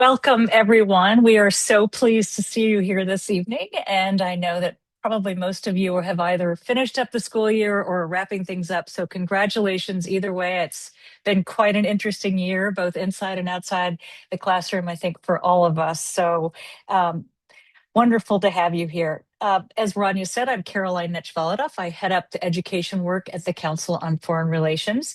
Welcome, everyone. We are so pleased to see you here this evening. And I know that probably most of you have either finished up the school year or are wrapping things up. So, congratulations either way. It's been quite an interesting year, both inside and outside the classroom, I think, for all of us. So, um, wonderful to have you here. As Rania said, I'm Caroline Nechvalidov. I head up the education work at the Council on Foreign Relations.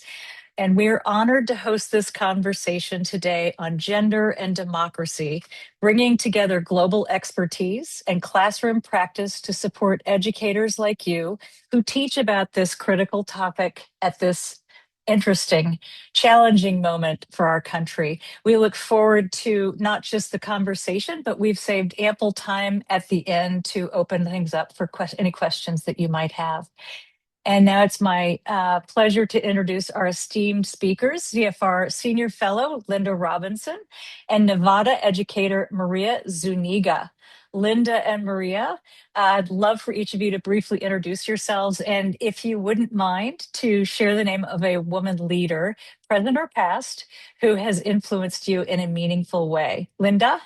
And we're honored to host this conversation today on gender and democracy, bringing together global expertise and classroom practice to support educators like you who teach about this critical topic at this interesting, challenging moment for our country. We look forward to not just the conversation, but we've saved ample time at the end to open things up for any questions that you might have. And now it's my pleasure to introduce our esteemed speakers, CFR Senior Fellow Linda Robinson and Nevada educator Maria Zuniga. Linda and Maria, I'd love for each of you to briefly introduce yourselves, and if you wouldn't mind, to share the name of a woman leader, present or past, who has influenced you in a meaningful way. Linda?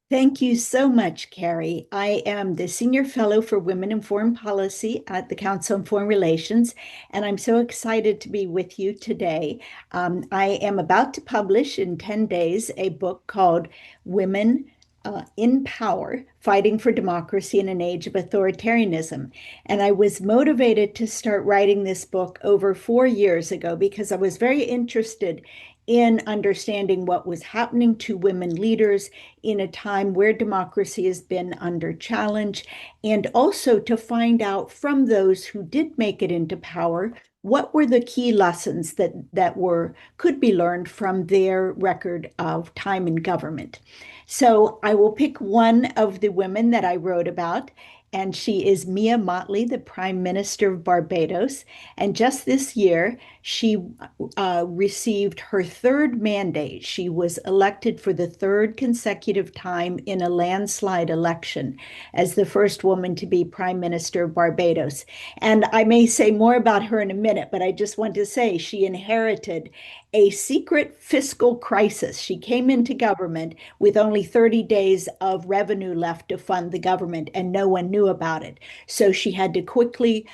Thank you so much, Carrie. I am the Senior Fellow for Women in Foreign Policy at the Council on Foreign Relations, and I'm so excited to be with you today. I am about to publish in 10 days a book called Women in Power, Fighting for Democracy in an Age of Authoritarianism. And I was motivated to start writing this book over 4 years ago because I was very interested in understanding what was happening to women leaders in a time where democracy has been under challenge, and also to find out from those who did make it into power what were the key lessons that were could be learned from their record of time in government. So I will pick one of the women that I wrote about, and she is Mia Mottley, the Prime Minister of Barbados. And just this year, she received her third mandate. She was elected for the third consecutive time in a landslide election as the first woman to be Prime Minister of Barbados. And I may say more about her in a minute, but I just want to say she inherited a secret fiscal crisis. She came into government with only 30 days of revenue left to fund the government, and no one knew about it. So she had to quickly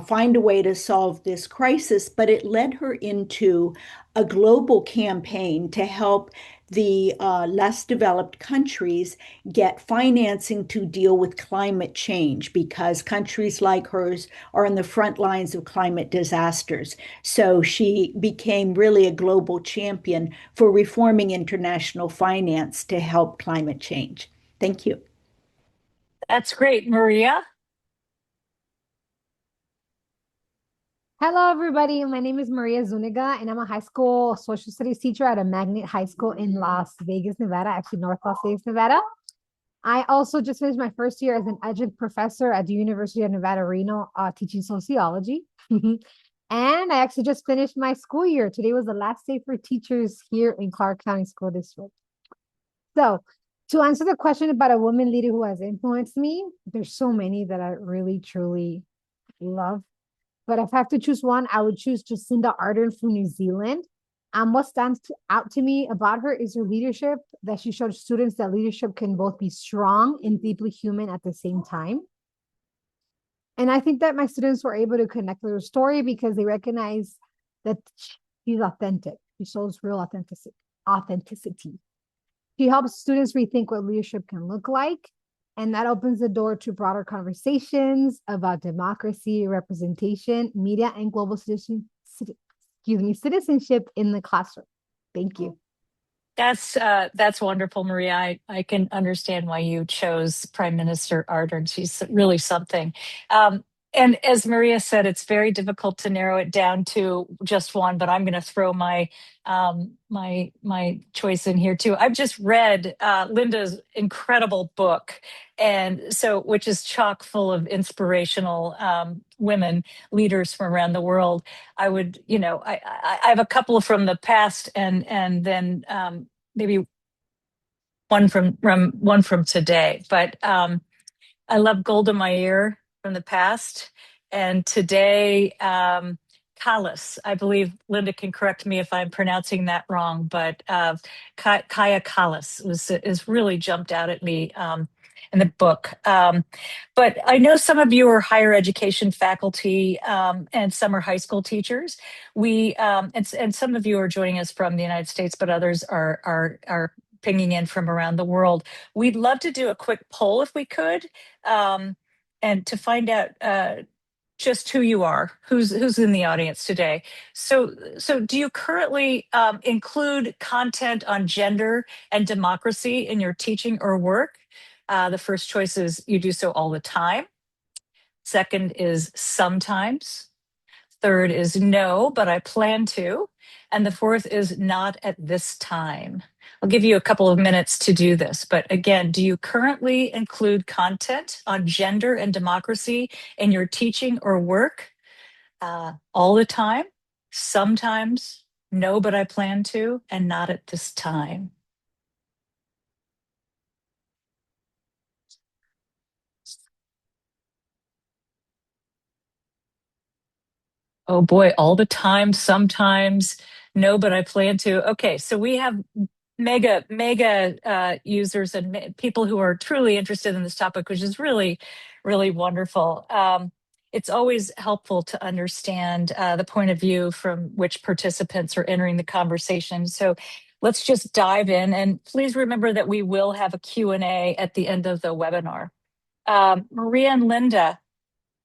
find a way to solve this crisis, but it led her into a global campaign to help the less developed countries get financing to deal with climate change because countries like hers are on the front lines of climate disasters. So she became really a global champion for reforming international finance to help climate change. Thank you. That's great. Maria? Hello, everybody. My name is Maria Zuniga, and I'm a high school social studies teacher at a magnet high school in Las Vegas, Nevada, actually North Las Vegas, Nevada. I also just finished my first year as an adjunct professor at the University of Nevada, Reno, teaching sociology. And I actually just finished my school year. Today was the last day for teachers here in Clark County School District. So, to answer the question about a woman leader who has influenced me, there's so many that I really, truly love. But if I have to choose one, I would choose Jacinda Ardern from New Zealand. What stands out to me about her is her leadership, that she showed students that leadership can both be strong and deeply human at the same time. And I think that my students were able to connect with her story because they recognize that she's authentic. She shows real authenticity. She helps students rethink what leadership can look like. And that opens the door to broader conversations about democracy, representation, media, and global citizenship in the classroom. Thank you. That's wonderful, Maria. I can understand why you chose Prime Minister Ardern. She's really something. And as Maria said, it's very difficult to narrow it down to just one, but I'm going to throw my choice in here too. I've just read Linda's incredible book, and so which is chock full of inspirational women leaders from around the world. I would, I have a couple from the past, and then maybe one from today. But I love Golda Meir from the past, and today Kallas. I believe Linda can correct me if I'm pronouncing that wrong, but Kaya Kallas is really jumped out at me in the book. But I know some of you are higher education faculty and some are high school teachers. And some of you are joining us from the United States, but others are pinging in from around the world. We'd love to do a quick poll if we could, and to find out just who you are, who's in the audience today. So do you currently include content on gender and democracy in your teaching or work? The first choice is you do so all the time. Second is sometimes. Third is no, but I plan to. And the fourth is not at this time. I'll give you a couple of minutes to do this. But again, do you currently include content on gender and democracy in your teaching or work? All the time? Sometimes? No, but I plan to, and not at this time. Oh boy, all the time, sometimes, no, but I plan to. Okay, so we have mega users and people who are truly interested in this topic, which is really, really wonderful. It's always helpful to understand the point of view from which participants are entering the conversation. So let's just dive in, and please remember that we will have a Q&A at the end of the webinar. Maria and Linda,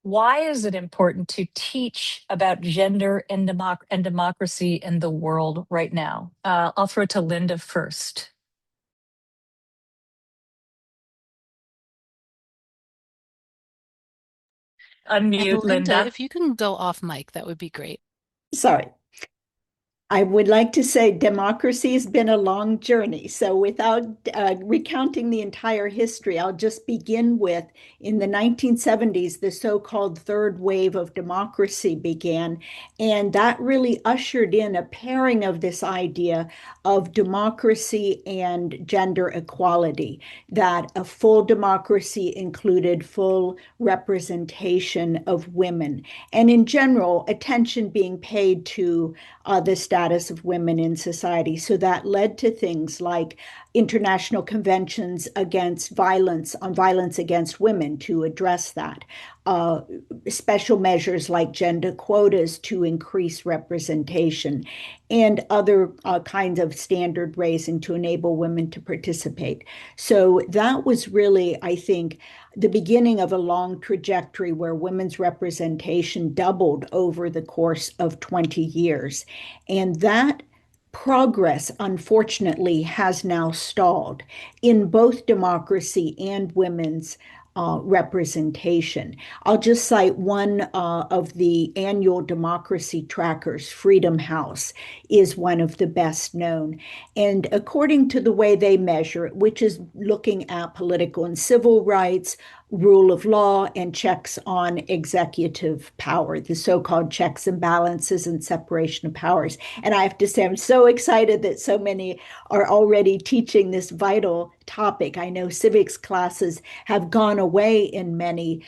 why is it important to teach about gender and democracy in the world right now? I'll throw it to Linda first. Unmute, And Linda, Linda. if you can go off mic, that would be great. Sorry. I would like to say democracy has been a long journey. So, without recounting the entire history, I'll just begin with in the 1970s, the so called third wave of democracy began. And that really ushered in a pairing of this idea of democracy and gender equality, that a full democracy included full representation of women. And in general, attention being paid to the status of women in society. So that led to things like international conventions against violence on violence against women to address that. Special measures like gender quotas to increase representation, and other kinds of standard raising to enable women to participate. So that was really, I think, the beginning of a long trajectory where women's representation doubled over the course of 20 years. And that progress, unfortunately, has now stalled in both democracy and women's representation. I'll just cite one of the annual democracy trackers, Freedom House, is one of the best known. And according to the way they measure it, which is looking at political and civil rights, rule of law, and checks on executive power, the so-called checks and balances and separation of powers. And I have to say, I'm so excited that so many are already teaching this vital topic. I know civics classes have gone away in many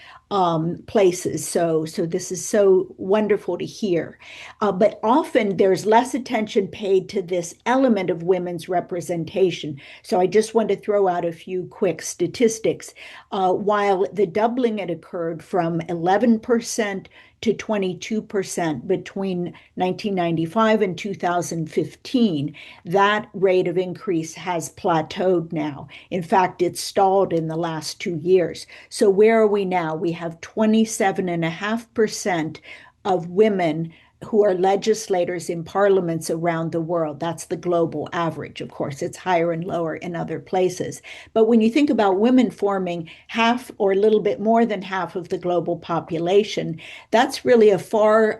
places. So this is so wonderful to hear. But often there's less attention paid to this element of women's representation. So I just want to throw out a few quick statistics. While the doubling had occurred from 11% to 22% between 1995 and 2015, that rate of increase has plateaued now. In fact, it's stalled in the last 2 years. So where are we now? We have 27.5% of women who are legislators in parliaments around the world. That's the global average. Of course, it's higher and lower in other places. But when you think about women forming half or a little bit more than half of the global population, that's really a far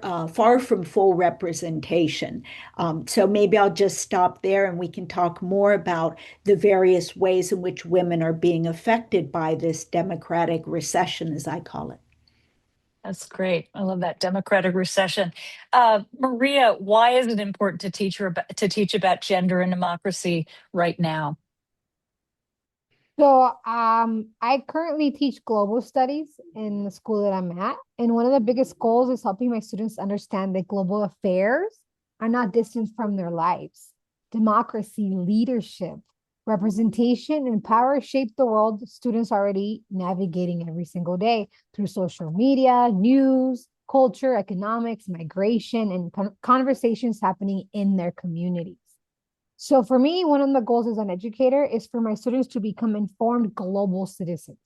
from full representation. So maybe I'll just stop there and we can talk more about the various ways in which women are being affected by this democratic recession, as I call it. That's great. I love that democratic recession. Maria, why is it important to teach about gender and democracy right now? So, I currently teach global studies in the school that I'm at, and one of the biggest goals is helping my students understand that global affairs are not distant from their lives. Democracy, leadership, representation, and power shape the world students are already navigating every single day through social media, news, culture, economics, migration, and conversations happening in their communities. So for me, one of the goals as an educator is for my students to become informed global citizens.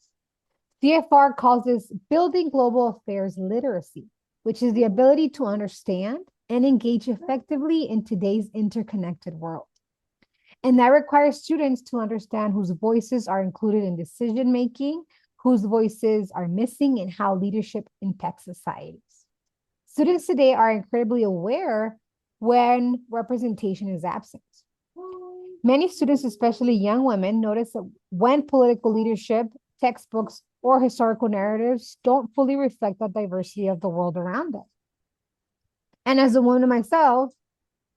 CFR calls this building global affairs literacy, which is the ability to understand and engage effectively in today's interconnected world. And that requires students to understand whose voices are included in decision making, whose voices are missing, and how leadership impacts societies. Students today are incredibly aware when representation is absent. Many students, especially young women, notice that when political leadership, textbooks, or historical narratives don't fully reflect the diversity of the world around them. And as a woman myself,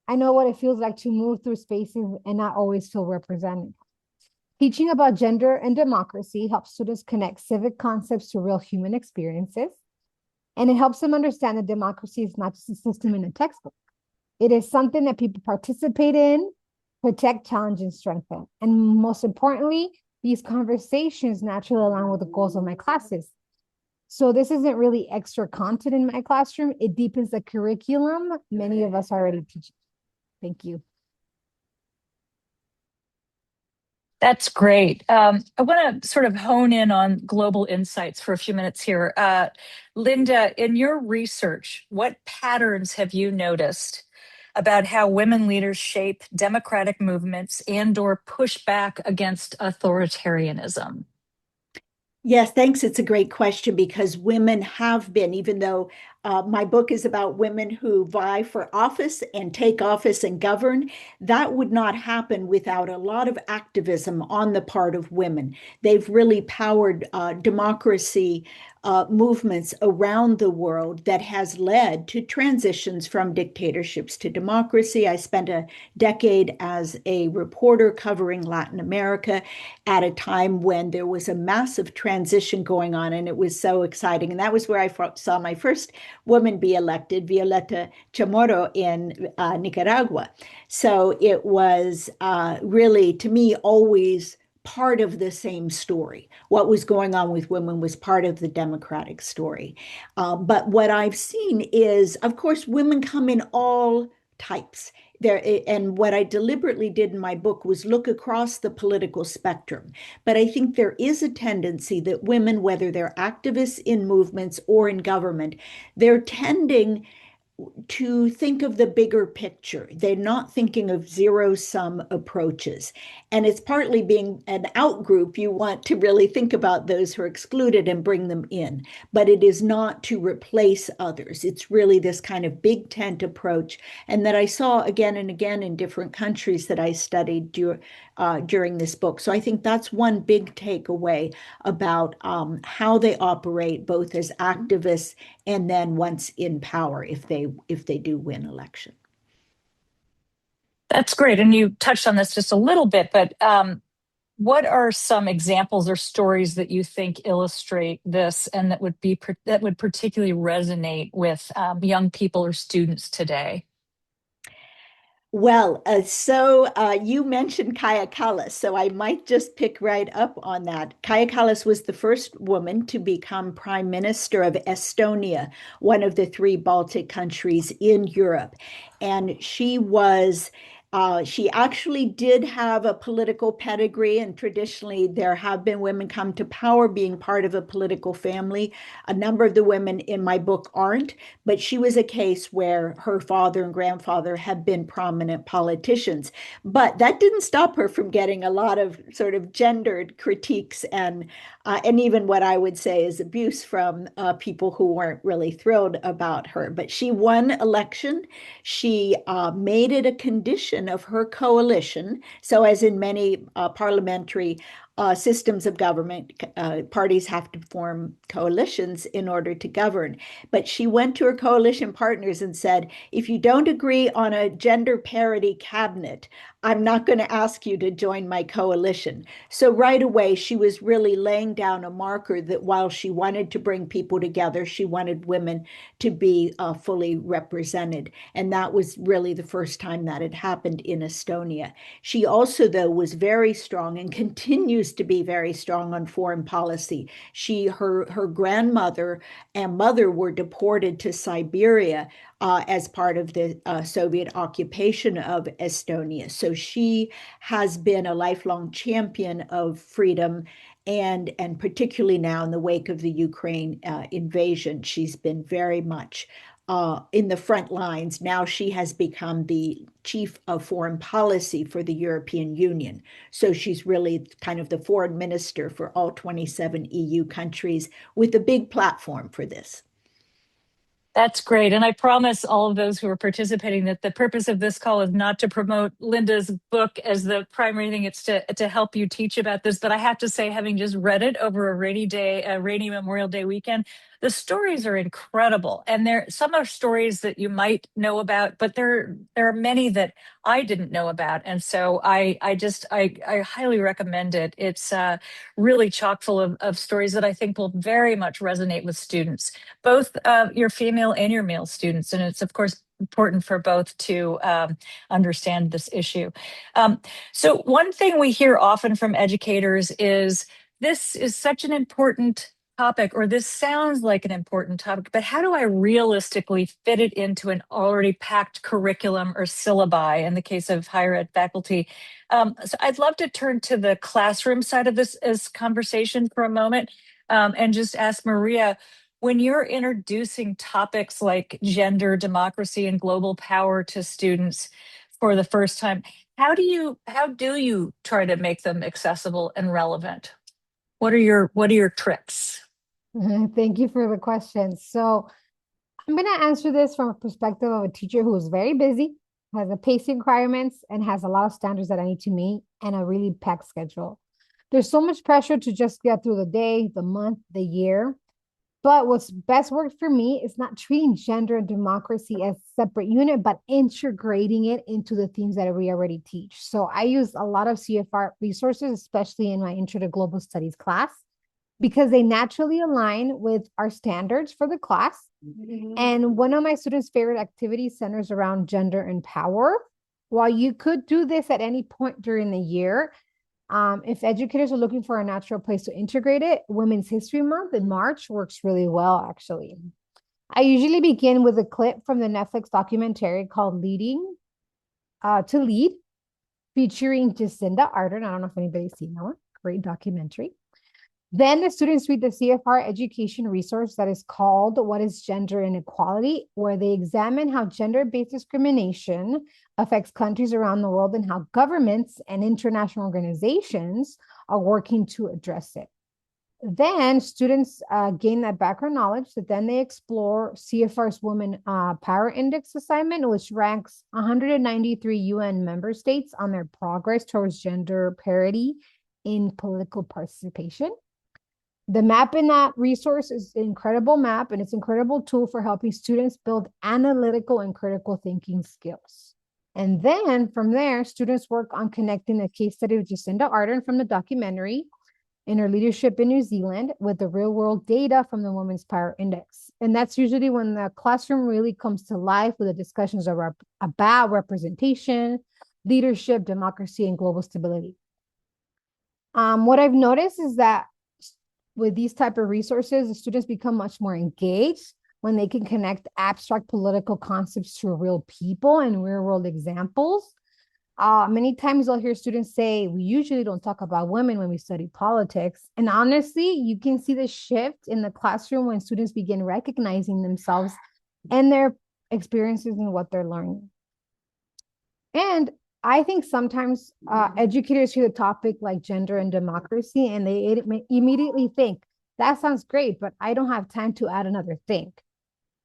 I know what it feels like to move through spaces and not always feel represented. Teaching about gender and democracy helps students connect civic concepts to real human experiences. And it helps them understand that democracy is not just a system in a textbook. It is something that people participate in, protect, challenge, and strengthen. And most importantly, these conversations naturally align with the goals of my classes. So this isn't really extra content in my classroom. It deepens the curriculum many of us already teach. Thank you. That's great. I want to sort of hone in on global insights for a few minutes here. Linda, in your research, what patterns have you noticed about how women leaders shape democratic movements and/or push back against authoritarianism? Yes, thanks. It's a great question because women have been, even though my book is about women who vie for office and take office and govern, that would not happen without a lot of activism on the part of women. They've really powered democracy movements around the world that has led to transitions from dictatorships to democracy. I spent a decade as a reporter covering Latin America at a time when there was a massive transition going on, and it was so exciting. And that was where I saw my first woman be elected, Violeta Chamorro in Nicaragua. So it was really, to me, always part of the same story. What was going on with women was part of the democratic story. But what I've seen is, of course, women come in all types there. And what I deliberately did in my book was look across the political spectrum. But I think there is a tendency that women, whether they're activists in movements or in government, they're tending to think of the bigger picture. They're not thinking of zero-sum approaches. And it's partly being an out-group, you want to really think about those who are excluded and bring them in. But it is not to replace others. It's really this kind of big tent approach, and that I saw again and again in different countries that I studied during this book. So I think that's one big takeaway about how they operate, both as activists and then once in power, if they do win election. That's great. And you touched on this just a little bit, but what are some examples or stories that you think illustrate this and that would particularly resonate with young people or students today? Well, you mentioned Kaya Kallas, so I might just pick right up on that. Kaya Kallas was the first woman to become Prime Minister of Estonia, one of the three Baltic countries in Europe. And she actually did have a political pedigree, and traditionally there have been women come to power being part of a political family. A number of the women in my book aren't, but she was a case where her father and grandfather had been prominent politicians. But that didn't stop her from getting a lot of sort of gendered critiques and even what I would say is abuse from people who weren't really thrilled about her. But she won election. She made it a condition of her coalition. So as in many parliamentary systems of government. Parties have to form coalitions in order to govern. But she went to her coalition partners and said, if you don't agree on a gender parity cabinet, I'm not going to ask you to join my coalition. So right away, she was really laying down a marker that while she wanted to bring people together, she wanted women to be fully represented. And that was really the first time that had happened in Estonia. She also, though, was very strong and continues to be very strong on foreign policy. Her grandmother and mother were deported to Siberia as part of the Soviet occupation of Estonia. So she has been a lifelong champion of freedom, and particularly now in the wake of the Ukraine invasion, she's been very much in the front lines. Now she has become the chief of foreign policy for the European Union. So she's really kind of the foreign minister for all 27 EU countries with a big platform for this. That's great. And I promise all of those who are participating that the purpose of this call is not to promote Linda's book as the primary thing. It's to help you teach about this. But I have to say, having just read it over a rainy Memorial Day weekend, the stories are incredible. And some are stories that you might know about, but there are many that I didn't know about. And so I highly recommend it. It's really chock full of stories that I think will very much resonate with students, both your female and your male students. And it's, of course, important for both to understand this issue. So one thing we hear often from educators is, this is such an important topic, or this sounds like an important topic, but how do I realistically fit it into an already packed curriculum or syllabi in the case of higher ed faculty? So I'd love to turn to the classroom side of this as conversation for a moment, and just ask Maria, when you're introducing topics like gender, democracy, and global power to students for the first time, how do you try to make them accessible and relevant? What are your tricks? Thank you for the question. So I'm going to answer this from a perspective of a teacher who is very busy, has a pacing requirements, and has a lot of standards that I need to meet, and a really packed schedule. There's so much pressure to just get through the day, the month, the year. But what's best worked for me is not treating gender and democracy as a separate unit, but integrating it into the themes that we already teach. So I use a lot of CFR resources, especially in my Intro to Global Studies class, because they naturally align with our standards for the class. And one of my students' favorite activities centers around gender and power. While you could do this at any point during the year, if educators are looking for a natural place to integrate it, Women's History Month in March works really well, actually. I usually begin with a clip from the Netflix documentary called Leading to Lead, featuring Jacinda Ardern. I don't know if anybody's seen that one. Great documentary. Then the students read the CFR education resource that is called What is Gender Inequality, where they examine how gender-based discrimination affects countries around the world and how governments and international organizations are working to address it. Then students gain that background knowledge, that then they explore CFR's Women Power Index assignment, which ranks 193 UN member states on their progress towards gender parity in political participation. The map in that resource is an incredible map, and it's an incredible tool for helping students build analytical and critical thinking skills. And then from there, students work on connecting the case study of Jacinda Ardern from the documentary and her leadership in New Zealand with the real world data from the Women's Power Index. And that's usually when the classroom really comes to life with the discussions about representation, leadership, democracy, and global stability. What I've noticed is that with these type of resources, the students become much more engaged when they can connect abstract political concepts to real people and real world examples. Many times I'll hear students say, we usually don't talk about women when we study politics. And honestly, you can see the shift in the classroom when students begin recognizing themselves and their experiences and what they're learning. And I think sometimes educators hear the topic like gender and democracy, and they immediately think, that sounds great, but I don't have time to add another thing.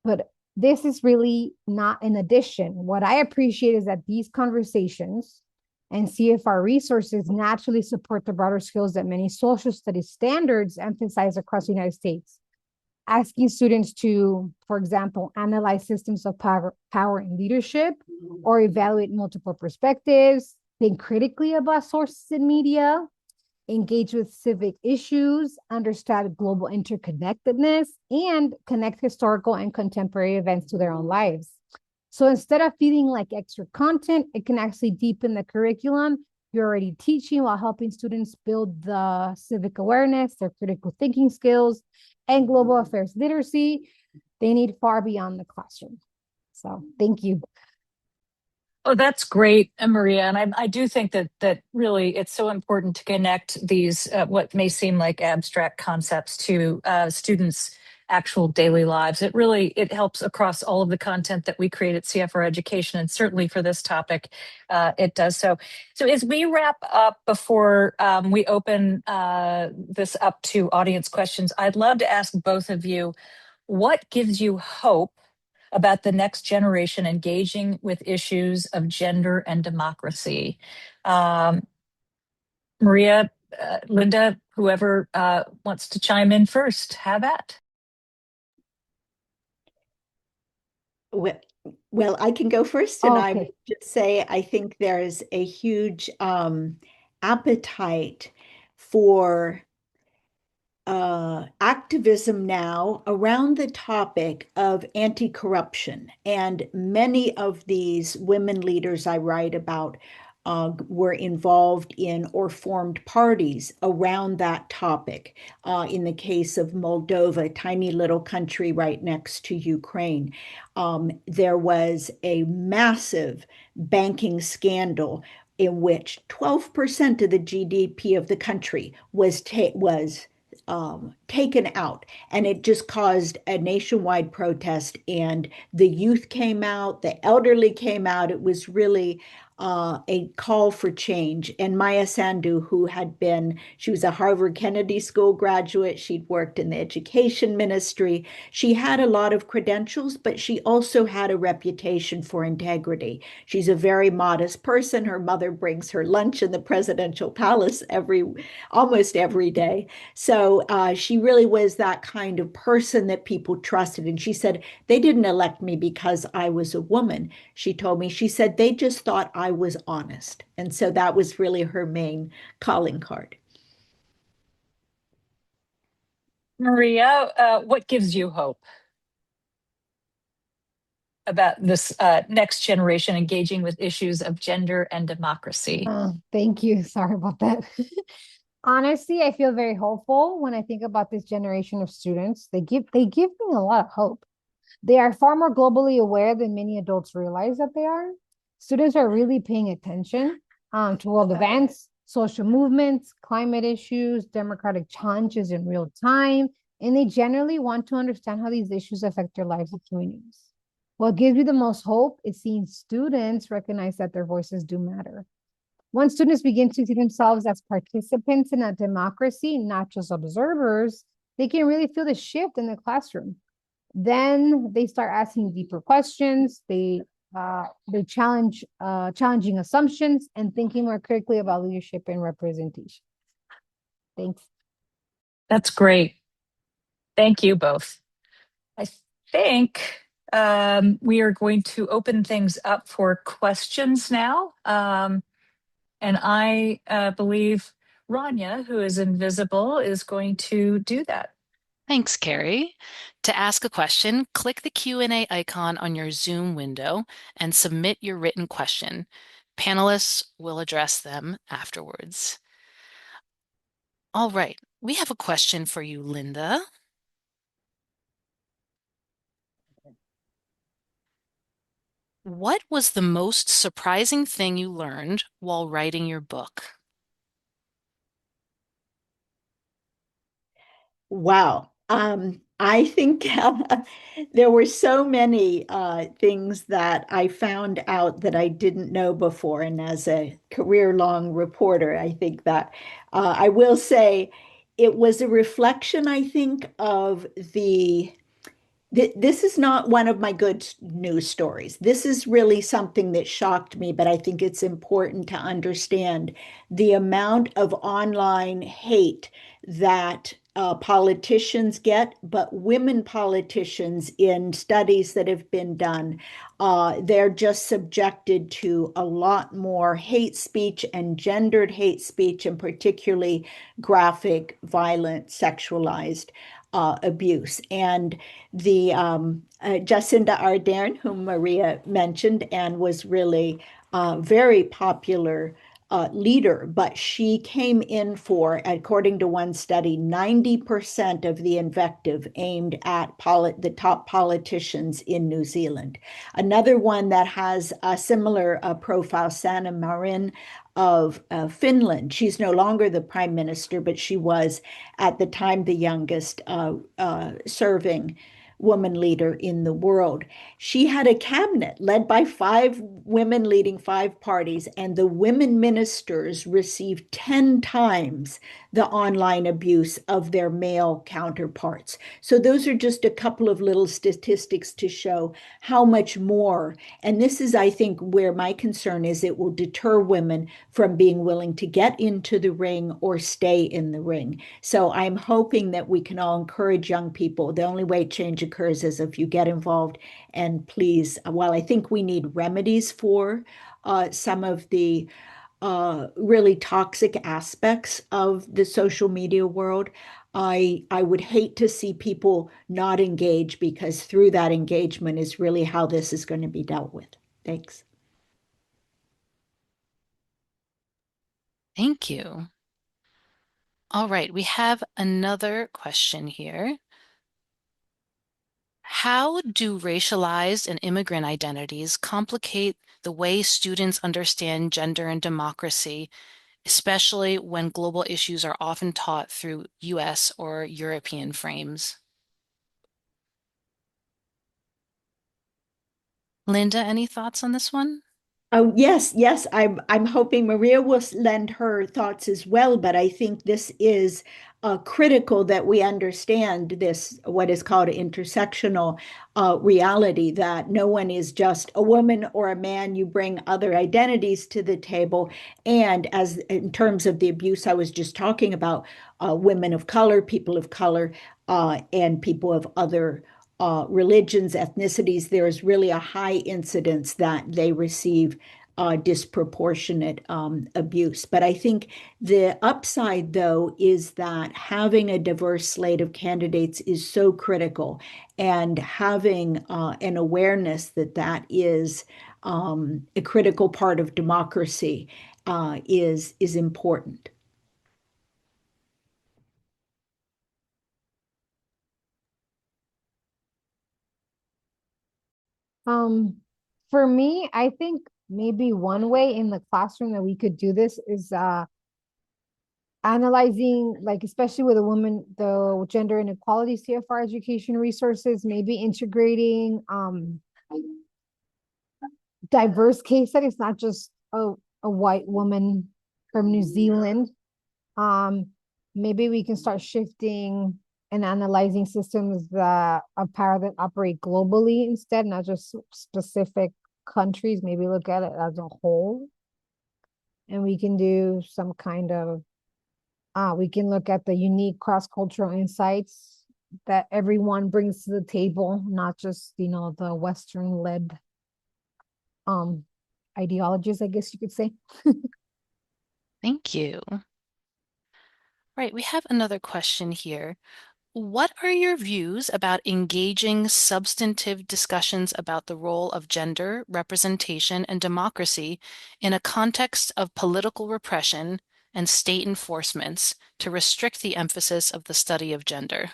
But this is really not an addition. What I appreciate is that these conversations And CFR resources naturally support the broader skills that many social studies standards emphasize across the United States. Asking students to, for example, analyze systems of power and leadership, or evaluate multiple perspectives, think critically about sources and media, engage with civic issues, understand global interconnectedness, and connect historical and contemporary events to their own lives. So instead of feeling like extra content, it can actually deepen the curriculum you're already teaching while helping students build the civic awareness, their critical thinking skills, and global affairs literacy they need far beyond the classroom. So thank you. Oh, that's great, Maria. And I do think that really it's so important to connect these, what may seem like abstract concepts to students' actual daily lives. It helps across all of the content that we create at CFR Education, and certainly for this topic, it does so. So as we wrap up, before we open this up to audience questions, I'd love to ask both of you, what gives you hope about the next generation engaging with issues of gender and democracy? Maria, Linda, whoever wants to chime in first, have at. Well, I can go first, and I Okay. would just say I think there's a huge appetite for activism now around the topic of anti-corruption. And many of these women leaders I write about were involved in or formed parties around that topic. In the case of Moldova, tiny little country right next to Ukraine, there was a massive banking scandal in which 12% of the GDP of the country was taken out, and it just caused a nationwide protest. And the youth came out, the elderly came out. It was really a call for change. And Maya Sandu, she was a Harvard Kennedy School graduate. She'd worked in the education ministry. She had a lot of credentials, but she also had a reputation for integrity. She's a very modest person. Her mother brings her lunch in the presidential palace almost every day. So she really was that kind of person that people trusted. And she said, they didn't elect me because I was a woman. She told me, she said, they just thought I was honest. And so that was really her main calling card. Maria, what gives you hope about this next generation engaging with issues of gender and democracy? Thank you. Sorry about that. Honestly, I feel very hopeful when I think about this generation of students. They give me a lot of hope. They are far more globally aware than many adults realize that they are. Students are really paying attention to world events, social movements, climate issues, democratic challenges in real time, and they generally want to understand how these issues affect their lives and communities. What gives me the most hope is seeing students recognize that their voices do matter. Once students begin to see themselves as participants in a democracy, not just observers, they can really feel the shift in the classroom. Then they start asking deeper questions. They challenging assumptions and thinking more critically about leadership and representation. Thanks. That's great. Thank you both. I think we are going to open things up for questions now. And I believe Rania, who is invisible, is going to do that. Thanks, Carrie. To ask a question, click the Q&A icon on your Zoom window and submit your written question. Panelists will address them afterwards. All right, we have a question for you, Linda. What was the most surprising thing you learned while writing your book? Wow. I think there were so many things that I found out that I didn't know before. And as a career-long reporter, I think that I will say it was a reflection, I think, of This is not one of my good news stories. This is really something that shocked me, but I think it's important to understand the amount of online hate that politicians get, but women politicians in studies that have been done, they're just subjected to a lot more hate speech and gendered hate speech, and particularly graphic, violent, sexualized abuse. And the Jacinda Ardern, whom Maria mentioned, and was really very popular leader, but she came in for, according to one study, 90% of the invective aimed at the top politicians in New Zealand. Another one that has a similar profile, Sanna Marin of Finland. She's no longer the prime minister, but she was at the time the youngest serving woman leader in the world. She had a cabinet led by 5 women leading 5 parties, and the women ministers received 10 times the online abuse of their male counterparts. So those are just a couple of little statistics to show how much more. And this is, I think, where my concern is it will deter women from being willing to get into the ring or stay in the ring. So I'm hoping that we can all encourage young people. The only way change occurs is if you get involved. And please, while I think we need remedies for some of the really toxic aspects of the social media world, I would hate to see people not engage, because through that engagement is really how this is going to be dealt with. Thanks. Thank you. All right, we have another question here. How do racialized and immigrant identities complicate the way students understand gender and democracy, especially when global issues are often taught through US or European frames? Linda, any thoughts on this one? Oh, yes, yes. I'm hoping Maria will lend her thoughts as well, but I think this is critical that we understand this, what is called intersectional reality, that no one is just a woman or a man. You bring other identities to the table. And as in terms of the abuse I was just talking about, women of color, people of color, and people of other religions, ethnicities, there is really a high incidence that they receive disproportionate abuse. But I think the upside, though, is that having a diverse slate of candidates is so critical, and having an awareness that that is a critical part of democracy is important. Um, for me, I think maybe one way in the classroom that we could do this is analyzing, like especially with a woman, the gender inequality CFR education resources, maybe integrating diverse case studies, not just a white woman from New Zealand. Um, maybe we can start shifting and analyzing systems that of power that operate globally instead, not just specific countries. Maybe look at it as a whole. And we can do some kind of we can look at the unique cross-cultural insights that everyone brings to the table, not just, you know, the Western-led ideologies, I guess you could say. Thank you. Right, we have another question here. What are your views about engaging substantive discussions about the role of gender, representation, and democracy in a context of political repression and state enforcements to restrict the emphasis of the study of gender?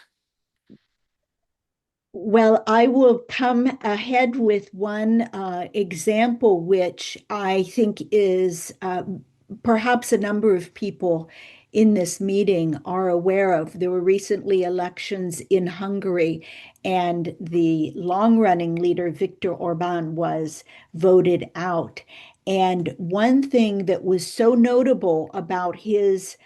Well, I will come ahead with one example, which I think is perhaps a number of people in this meeting are aware of. There were recently elections in Hungary, and the long-running leader, Viktor Orban, was voted out. And one thing that was so notable about his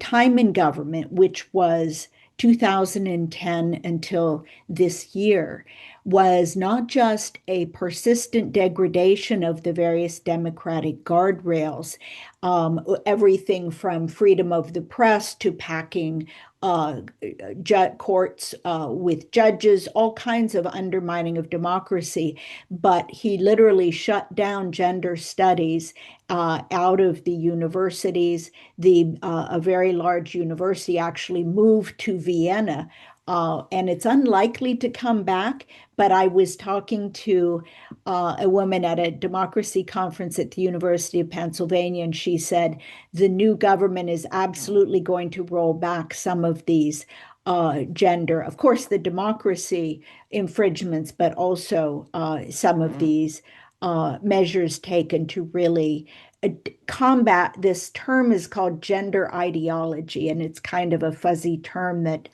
time in government, which was 2010 until this year was not just a persistent degradation of the various democratic guardrails, everything from freedom of the press to packing courts with judges, all kinds of undermining of democracy. But he literally shut down gender studies out of the universities. A very large university actually moved to Vienna, and it's unlikely to come back. But I was talking to a woman at a democracy conference at the University of Pennsylvania, and she said the new government is absolutely going to roll back some of these gender, of course, the democracy infringements, but also some of these measures taken to really combat. This term is called gender ideology, and it's kind of a fuzzy term that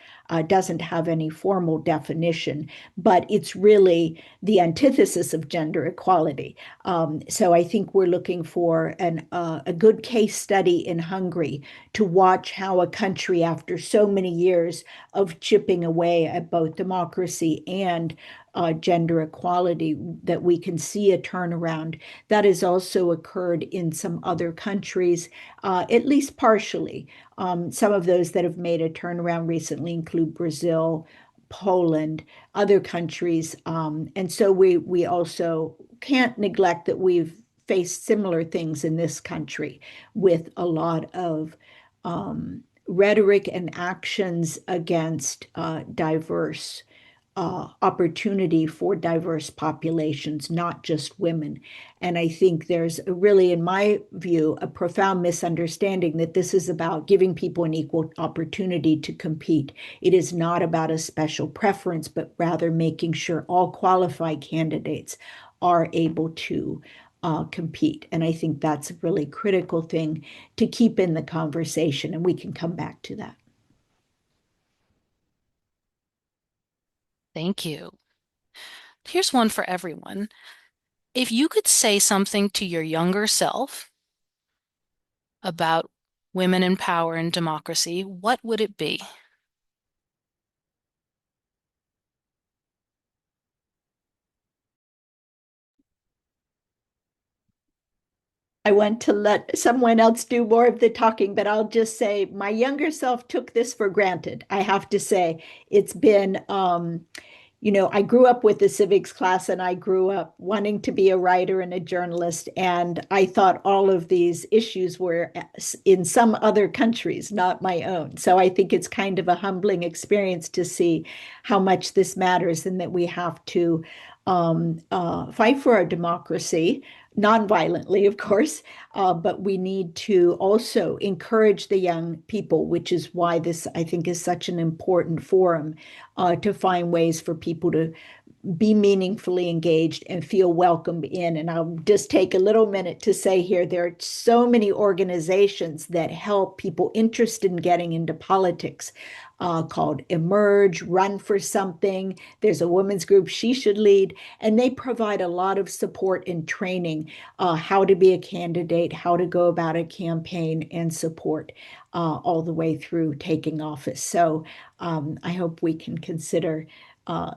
doesn't have any formal definition, but it's really the antithesis of gender equality. So I think we're looking for a good case study in Hungary to watch how a country, after so many years of chipping away at both democracy and gender equality, that we can see a turnaround. That has also occurred in some other countries, at least partially. Some of those that have made a turnaround recently include Brazil, Poland, other countries. And so we also can't neglect that we've faced similar things in this country with a lot of rhetoric and actions against diverse opportunity for diverse populations, not just women. And I think there's really, in my view, a profound misunderstanding that this is about giving people an equal opportunity to compete. It is not about a special preference, but rather making sure all qualified candidates are able to compete. And I think that's a really critical thing to keep in the conversation, and we can come back to that. Thank you. Here's one for everyone. If you could say something to your younger self about women in power and democracy, what would it be? I want to let someone else do more of the talking, but I'll just say my younger self took this for granted. I have to say, it's been, I grew up with the civics class, and I grew up wanting to be a writer and a journalist. And I thought all of these issues were in some other countries, not my own. So I think it's kind of a humbling experience to see how much this matters, and that we have to fight for our democracy, non-violently, of course, but we need to also encourage the young people, which is why this, I think, is such an important forum to find ways for people to be meaningfully engaged and feel welcomed in. And I'll just take a little minute to say here, there are so many organizations that help people interested in getting into politics, called Emerge, Run for Something. There's a women's group, She Should Lead, and they provide a lot of support and training, how to be a candidate, how to go about a campaign, and support all the way through taking office. So I hope we can consider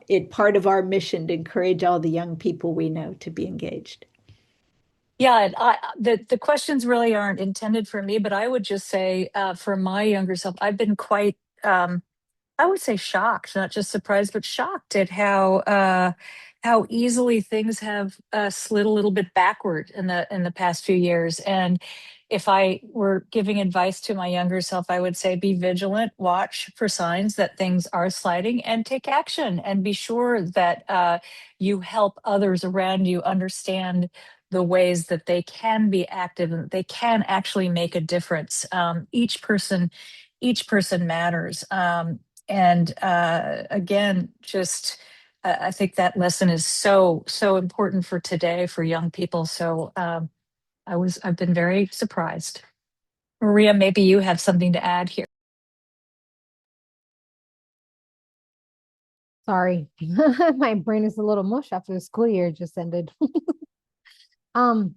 it part of our mission to encourage all the young people we know to be engaged. Yeah, the questions really aren't intended for me, but I would just say for my younger self, I've been quite, I would say shocked, not just surprised, but shocked at how easily things have slid a little bit backward in the past few years. And if I were giving advice to my younger self, I would say be vigilant, watch for signs that things are sliding, and take action, and be sure that you help others around you understand the ways that they can be active and they can actually make a difference. Each person matters. And again, just I think that lesson is so important for today for young people. So I've been very surprised. Maria, maybe you have something to add here. Sorry, my brain is a little mush after the school year just ended. Can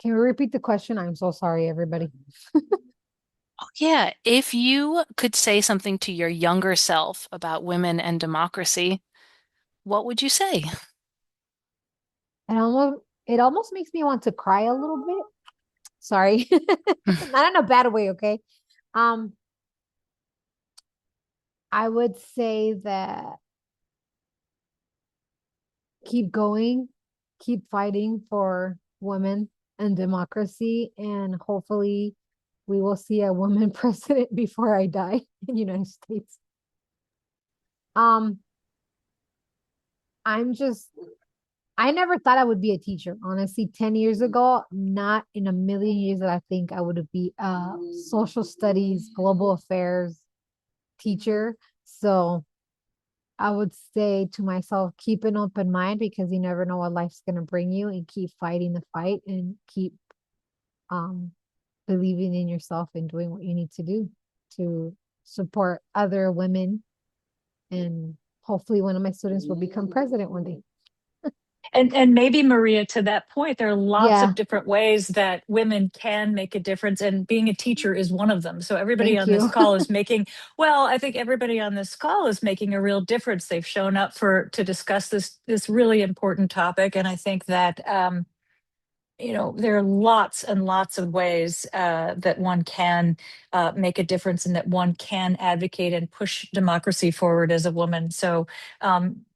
we repeat the question? I'm so sorry, everybody. Yeah, if you could say something to your younger self about women and democracy, what would you say? It almost makes me want to cry a little bit. Sorry. Not in a bad way, okay? Um, I would say that keep going, keep fighting for women and democracy, and hopefully we will see a woman president before I die in the United States. Um, I'm just I never thought I would be a teacher. Honestly, 10 years ago, not in a million years that I think I would be a social studies, global affairs teacher. So I would say to myself, keep an open mind because you never know what life's going to bring you, and keep fighting the fight and keep um, believing in yourself and doing what you need to do to support other women. And hopefully one of my students will become president one day. And maybe, Maria, to that point, there are lots Yeah, of different ways that women can make a difference, and being a teacher is one of them. So everybody thank on this you. call is making, well, I think everybody on this call is making a real difference. They've shown up to discuss this really important topic, and I think that there are lots and lots of ways that one can make a difference, and that one can advocate and push democracy forward as a woman. So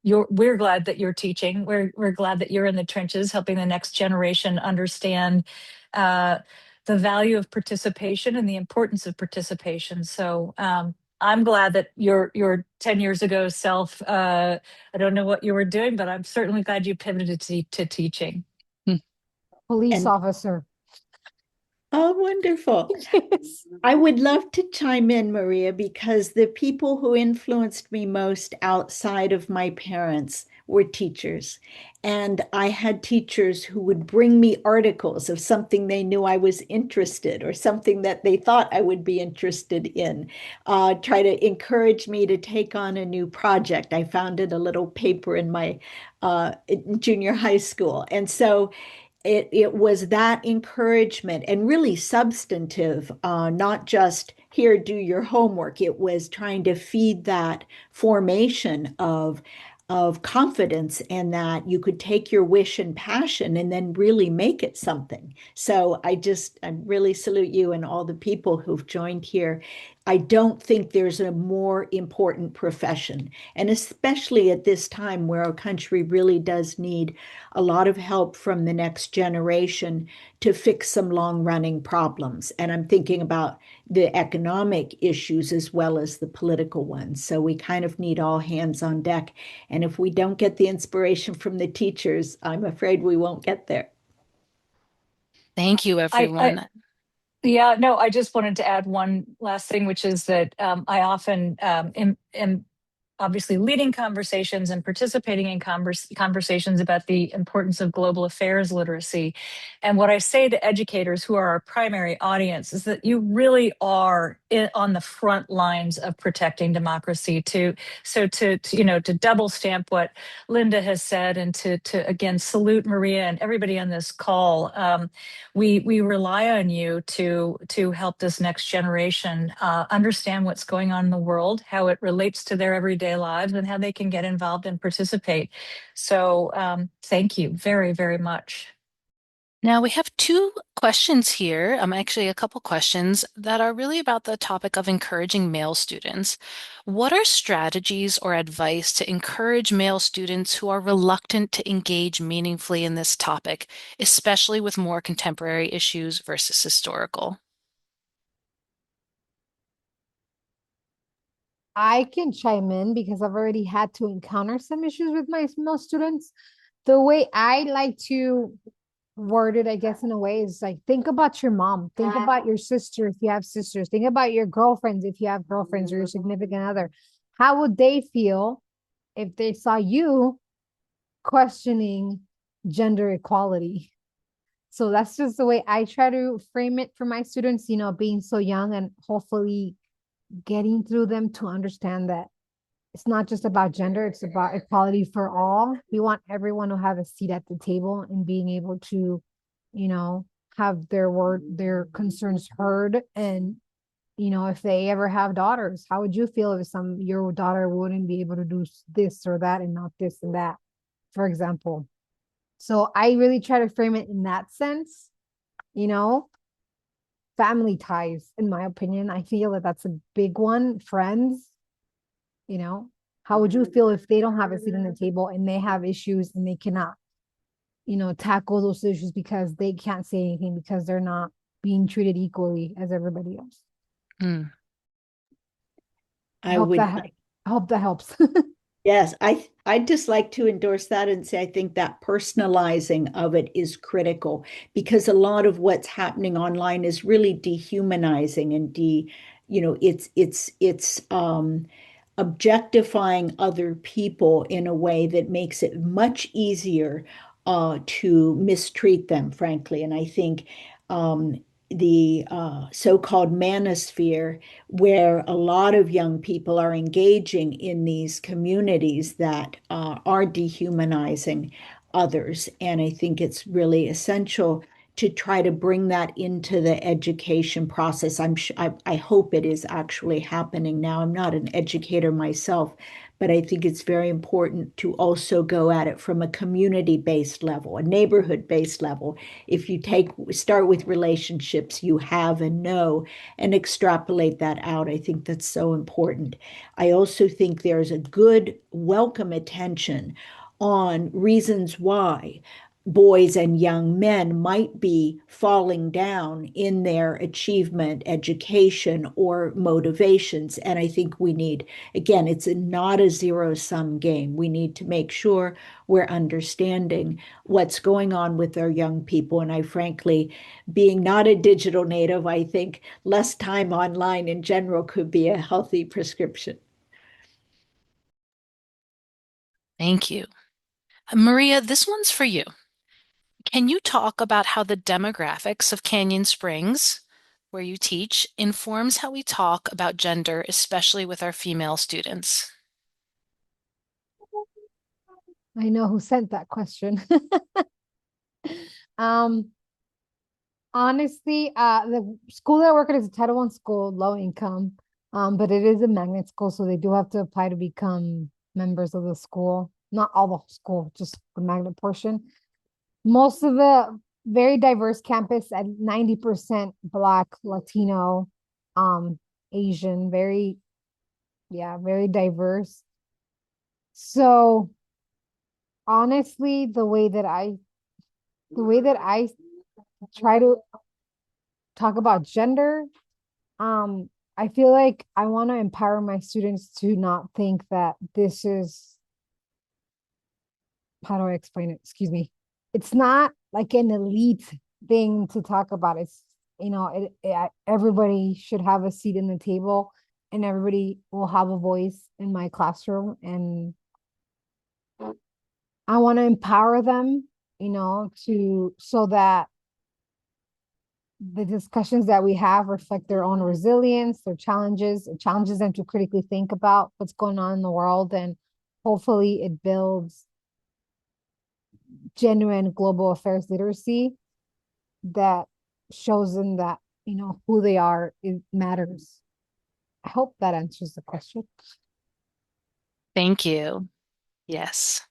we're glad that you're teaching. We're glad that you're in the trenches, helping the next generation understand uh, the value of participation and the importance of participation. So I'm glad that your 10 years ago self, I don't know what you were doing, but I'm certainly glad you pivoted to teaching. Police And officer. oh, wonderful. Yes. I would love to chime in, Maria, because the people who influenced me most outside of my parents were teachers. And I had teachers who would bring me articles of something they knew I was interested, or something that they thought I would be interested in, try to encourage me to take on a new project. I founded a little paper in my in junior high school. And so it was that encouragement, and really substantive, not just here, do your homework. It was trying to feed that formation of confidence, and that you could take your wish and passion and then really make it something. So I really salute you and all the people who've joined here. I don't think there's a more important profession, and especially at this time where our country really does need a lot of help from the next generation to fix some long-running problems. And I'm thinking about the economic issues as well as the political ones. So we kind of need all hands on deck. And if we don't get the inspiration from the teachers, I'm afraid we won't get there. Thank you, I everyone. Yeah, no, I just wanted to add one last thing, which is that I often am obviously leading conversations and participating in conversations about the importance of global affairs literacy. And what I say to educators, who are our primary audience, is that you really are on the front lines of protecting democracy. To double stamp what Linda has said, and to again salute Maria and everybody on this call. We rely on you to help this next generation understand what's going on in the world, how it relates to their everyday lives, and how they can get involved and participate. So thank you very, very much. Now we have two questions here, actually a couple questions that are really about the topic of encouraging male students. What are strategies or advice to encourage male students who are reluctant to engage meaningfully in this topic, especially with more contemporary issues versus historical? I can chime in because I've already had to encounter some issues with my male students. The way I like to word it, I guess, in a way, is like, think about your mom, think about your sister if you have sisters, think about your girlfriends if you have girlfriends, or your significant other. How would they feel if they saw you questioning gender equality? So that's just the way I try to frame it for my students, being so young, and hopefully getting through them to understand that it's not just about gender, it's about equality for all. We want everyone to have a seat at the table and being able to, have their concerns heard, and, if they ever have daughters, how would you feel if your daughter wouldn't be able to do this or that and not this and that, for example? So I really try to frame it in that sense, you know, family ties, in my opinion. I feel that that's a big one. Friends, you know, how would you feel if they don't have a seat on the table and they have issues and they cannot, tackle those issues because they can't say anything because they're not being treated equally as everybody else? Mm. I I hope would, I hope that helps. yes, I'd just like to endorse that and say I think that personalizing of it is critical because a lot of what's happening online is really dehumanizing and it's objectifying other people in a way that makes it much easier to mistreat them, frankly. And I think the so-called manosphere, where a lot of young people are engaging in these communities that are dehumanizing others. And I think it's really essential to try to bring that into the education process. I hope it is actually happening now. I'm not an educator myself, but I think it's very important to also go at it from a community-based level, a neighborhood-based level. If you start with relationships you have and know and extrapolate that out, I think that's so important. I also think there's a good welcome attention on reasons why boys and young men might be falling down in their achievement, education, or motivations. And I think we need, again, it's not a zero-sum game. We need to make sure we're understanding what's going on with our young people. And I frankly, being not a digital native, I think less time online in general could be a healthy prescription. Thank you. Maria, this one's for you. Can you talk about how the demographics of Canyon Springs, where you teach, informs how we talk about gender, especially with our female students? I know who sent that question. um Honestly, the school that I work at is a Title I school, low income, but it is a magnet school, so they do have to apply to become members of the school. Not all the school, just the magnet portion. Most of the very diverse campus at 90% Black, Latino, um, Asian, very diverse. So honestly, the way that I try to talk about gender, I feel like I want to empower my students to not think that this is, how do I explain it? Excuse me. It's not like an elite thing to talk about. It's, everybody should have a seat in the table and everybody will have a voice in my classroom. And I want to empower them, so that the discussions that we have reflect their own resilience, their challenges. It challenges them to critically think about what's going on in the world, and hopefully it builds genuine global affairs literacy that shows them that, who they are, it matters. I hope that answers the question. Thank you. Yes.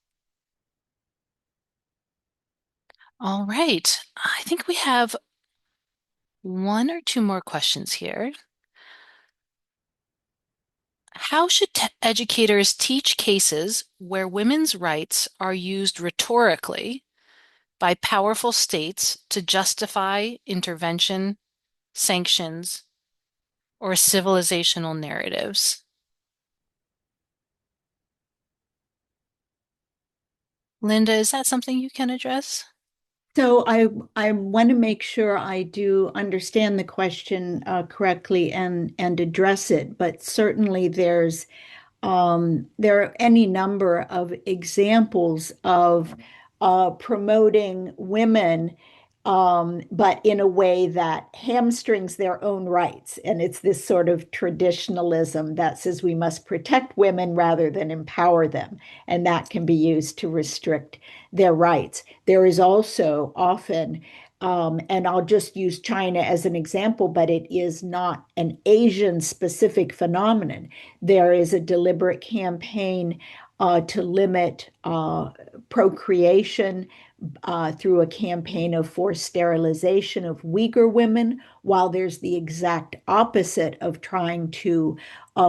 All right. I think we have one or two more questions here. How should educators teach cases where women's rights are used rhetorically by powerful states to justify intervention, sanctions, or civilizational narratives? Linda, is that something you can address? So I want to make sure I do understand the question correctly and address it, but certainly there are any number of examples of promoting women, but in a way that hamstrings their own rights. And it's this sort of traditionalism that says we must protect women rather than empower them. And that can be used to restrict their rights. There is also often And I'll just use China as an example, but it is not an Asian specific phenomenon. There is a deliberate campaign to limit procreation through a campaign of forced sterilization of Uyghur women, while there's the exact opposite of trying to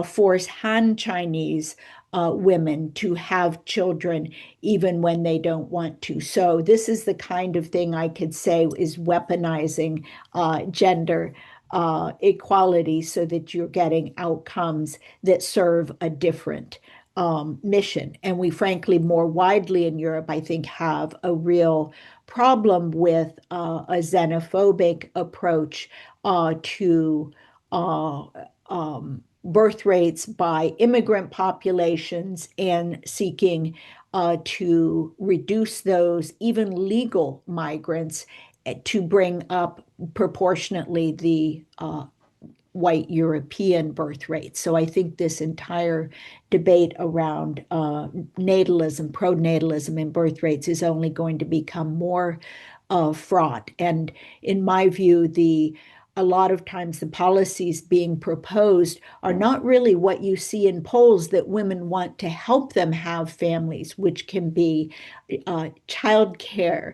force Han Chinese women to have children even when they don't want to. So this is the kind of thing I could say is weaponizing gender equality so that you're getting outcomes that serve a different mission. And we frankly, more widely in Europe, I think, have a real problem with a xenophobic approach to birth rates by immigrant populations and seeking to reduce those, even legal migrants, to bring up proportionately the white European birth rate. So I think this entire debate around natalism, pronatalism, and birth rates is only going to become more fraught. And in my view, a lot of times the policies being proposed are not really what you see in polls, that women want to help them have families, which can be childcare,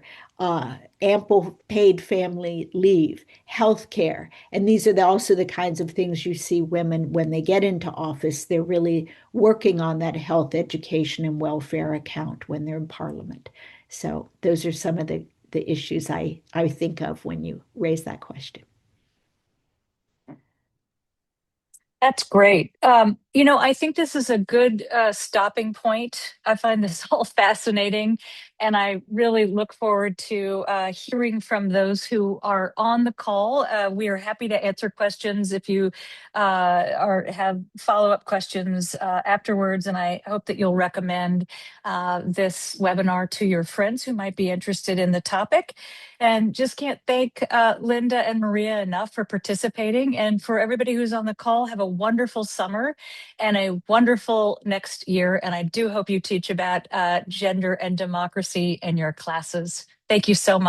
ample paid family leave, health care. And these are also the kinds of things you see women, when they get into office, they're really working on that health, education, and welfare account when they're in parliament. So those are some of the issues I think of when you raise that question. That's great. I think this is a good stopping point. I find this all fascinating, and I really look forward to hearing from those who are on the call. We are happy to answer questions if you have follow-up questions afterwards, and I hope that you'll recommend this webinar to your friends who might be interested in the topic. And just can't thank Linda and Maria enough for participating. And for everybody who's on the call, have a wonderful summer and a wonderful next year. And I do hope you teach about gender and democracy in your classes. Thank you so much.